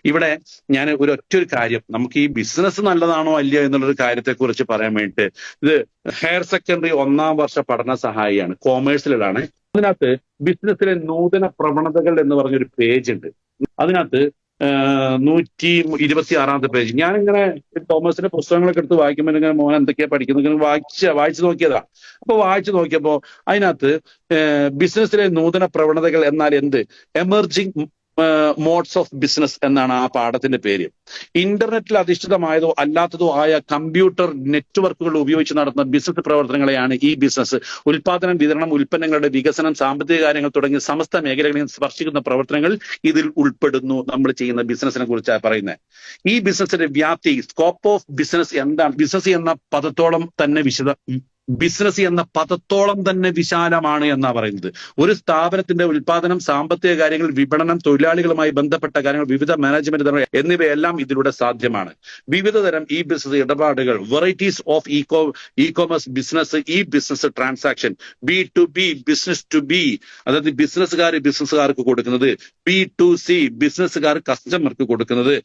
ഇവിടെ ഞാൻ ഒറ്റൊരു കാര്യം, നമുക്ക് ഈ ബിസിനസ് നല്ലതാണോ അല്ലയോ എന്നുള്ളൊരു കാര്യത്തെ കുറിച്ച് പറയാൻ വേണ്ടിയിട്ട്, ഇത് ഹയർ സെക്കൻഡറി 1ാം വർഷ പഠന സഹായിയാണ്, കോമേഴ്സിലാണ്. അതിനകത്ത് ബിസിനസ്സിലെ നൂതന പ്രവണതകൾ എന്ന് പറഞ്ഞൊരു പേജ് ഉണ്ട്. അതിനകത്ത് 126ാമത്തെ പേജ്. ഞാനിങ്ങനെ തോമസിന്റെ പുസ്തകങ്ങളൊക്കെ എടുത്ത് വായിക്കുമ്പോൾ ഇങ്ങനെ മോൻ എന്തൊക്കെയാ പഠിക്കുന്നത് ഇങ്ങനെ വായിച്ചു നോക്കിയതാ. അപ്പൊ വായിച്ചു നോക്കിയപ്പോ അതിനകത്ത് ബിസിനസ്സിലെ നൂതന പ്രവണതകൾ എന്നാൽ എന്ത്, എമർജിങ് മോഡ്സ് ഓഫ് ബിസിനസ് എന്നാണ് ആ പാഠത്തിന്റെ പേര്. ഇന്റർനെറ്റിൽ അധിഷ്ഠിതമായതോ അല്ലാത്തതോ ആയ കമ്പ്യൂട്ടർ നെറ്റ്വർക്കുകൾ ഉപയോഗിച്ച് നടത്തുന്ന ബിസിനസ് പ്രവർത്തനങ്ങളെയാണ് ഈ ബിസിനസ്. ഉൽപാദനം, വിതരണം, ഉൽപ്പന്നങ്ങളുടെ വികസനം, സാമ്പത്തിക കാര്യങ്ങൾ തുടങ്ങിയ സമസ്ത മേഖലകളിൽ സ്പർശിക്കുന്ന പ്രവർത്തനങ്ങൾ ഇതിൽ ഉൾപ്പെടുന്നു. നമ്മൾ ചെയ്യുന്ന ബിസിനസിനെ കുറിച്ചാണ് പറയുന്നത്. ഈ ബിസിനസിന്റെ വ്യാപ്തി, സ്കോപ്പ് ഓഫ് ബിസിനസ് എന്താണ്? ബിസിനസ് എന്ന പദത്തോളം തന്നെ വിശാലമാണ് എന്നാ പറയുന്നത്. ഒരു സ്ഥാപനത്തിന്റെ ഉൽപാദനം, സാമ്പത്തിക കാര്യങ്ങൾ, വിപണനം, തൊഴിലാളികളുമായി ബന്ധപ്പെട്ട കാര്യങ്ങൾ, വിവിധ മാനേജ്മെന്റ് എന്നിവയെല്ലാം ഇതിലൂടെ സാധ്യമാണ്. വിവിധ തരം ഈ ബിസിനസ് ഇടപാടുകൾ, varieties of e commerce business, ഈ business transaction, B2B, business to B, അതായത് ബിസിനസ്സുകാർക്ക് കൊടുക്കുന്നത്, B2C, ബിസിനസ്സുകാർ കസ്റ്റമർക്ക് കൊടുക്കുന്നത്.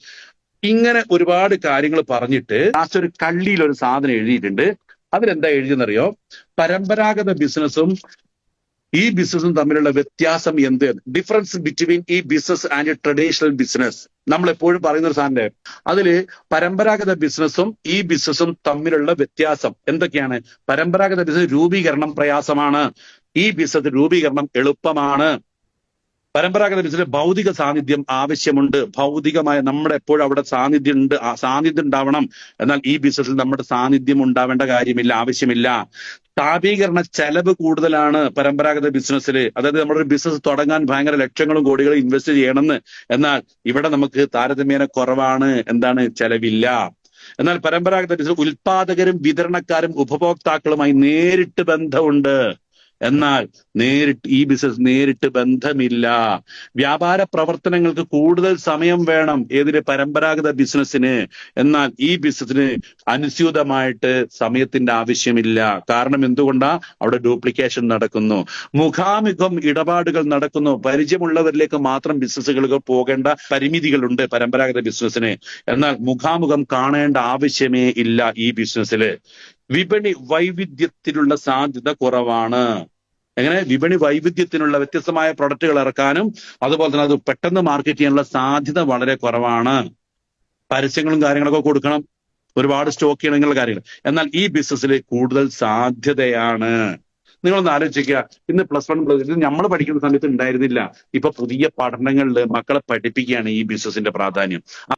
ഇങ്ങനെ ഒരുപാട് കാര്യങ്ങൾ പറഞ്ഞിട്ട് ലാസ്റ്റ് ഒരു കള്ളിയിൽ ഒരു സാധനം എഴുതിയിട്ടുണ്ട്. അതിലെന്താ എഴുതിയെന്നറിയോ? പരമ്പരാഗത ബിസിനസ്സും ഈ ബിസിനസ്സും തമ്മിലുള്ള വ്യത്യാസം എന്ത്, ഡിഫറൻസ് ബിറ്റ്വീൻ ഈ ബിസിനസ് ആൻഡ് ട്രഡീഷണൽ ബിസിനസ്. നമ്മൾ എപ്പോഴും പറയുന്ന ഒരു സാധനം, അതില് പരമ്പരാഗത ബിസിനസ്സും ഈ ബിസിനസ്സും തമ്മിലുള്ള വ്യത്യാസം എന്തൊക്കെയാണ്? പരമ്പരാഗത ബിസിനസ് രൂപീകരണം പ്രയാസമാണ്, ഈ ബിസിനസ് രൂപീകരണം എളുപ്പമാണ്. പരമ്പരാഗത ബിസിനസ്സിൽ ഭൗതിക സാന്നിധ്യം ആവശ്യമുണ്ട്, ഭൗതികമായ നമ്മുടെ എപ്പോഴും അവിടെ സാന്നിധ്യം ഉണ്ടാവണം. എന്നാൽ ഈ ബിസിനസ്സിൽ നമ്മുടെ സാന്നിധ്യം ഉണ്ടാവേണ്ട കാര്യമില്ല, ആവശ്യമില്ല. സ്ഥാപീകരണ ചെലവ് കൂടുതലാണ് പരമ്പരാഗത ബിസിനസ്സിൽ. അതായത് നമ്മളൊരു ബിസിനസ് തുടങ്ങാൻ ഭയങ്കര ലക്ഷങ്ങളും കോടികളും ഇൻവെസ്റ്റ് ചെയ്യണമെന്ന്. എന്നാൽ ഇവിടെ നമുക്ക് താരതമ്യേന കുറവാണ്. എന്താണ്? ചെലവില്ല. എന്നാൽ പരമ്പരാഗത ബിസിനസ് ഉൽപാദകരും വിതരണക്കാരും ഉപഭോക്താക്കളുമായി നേരിട്ട് ബന്ധമുണ്ട്. എന്നാൽ ഈ ബിസിനസ് നേരിട്ട് ബന്ധമില്ല. വ്യാപാര പ്രവർത്തനങ്ങൾക്ക് കൂടുതൽ സമയം വേണം ഏതിന്? പരമ്പരാഗത ബിസിനസ്സിന്. എന്നാൽ ഈ ബിസിനസ്സിന് അനുസ്യൂതമായിട്ട് സമയത്തിന്റെ ആവശ്യമില്ല. കാരണം എന്തുകൊണ്ടാ? അവിടെ ഡ്യൂപ്ലിക്കേഷൻ നടക്കുന്നു, മുഖാമുഖം ഇടപാടുകൾ നടക്കുന്നു. പരിചയമുള്ളവരിലേക്ക് മാത്രം ബിസിനസ്സുകൾക്ക് പോകേണ്ട പരിമിതികളുണ്ട് പരമ്പരാഗത ബിസിനസ്സിന്. എന്നാൽ മുഖാമുഖം കാണേണ്ട ആവശ്യമേ ഇല്ല ഈ ബിസിനസ്സില്. വിപണി വൈവിധ്യത്തിനുള്ള സാധ്യത കുറവാണ്. എങ്ങനെ? വിപണി വൈവിധ്യത്തിനുള്ള വ്യത്യസ്തമായ പ്രൊഡക്റ്റുകൾ ഇറക്കാനും അതുപോലെ തന്നെ അത് പെട്ടെന്ന് മാർക്കറ്റ് ചെയ്യാനുള്ള സാധ്യത വളരെ കുറവാണ്. പരസ്യങ്ങളും കാര്യങ്ങളൊക്കെ കൊടുക്കണം, ഒരുപാട് സ്റ്റോക്ക് ചെയ്യണമെന്നുള്ള കാര്യങ്ങൾ. എന്നാൽ ഈ ബിസിനസ്സിൽ കൂടുതൽ സാധ്യതയാണ്. നിങ്ങളൊന്ന് ആലോചിക്കുക, ഇന്ന് +1 ഇത് നമ്മൾ പഠിക്കുന്ന സമയത്ത് ഉണ്ടായിരുന്നില്ല. ഇപ്പൊ പുതിയ പഠനങ്ങളിൽ മക്കളെ പഠിപ്പിക്കുകയാണ് ഈ ബിസിനസിന്റെ പ്രാധാന്യം.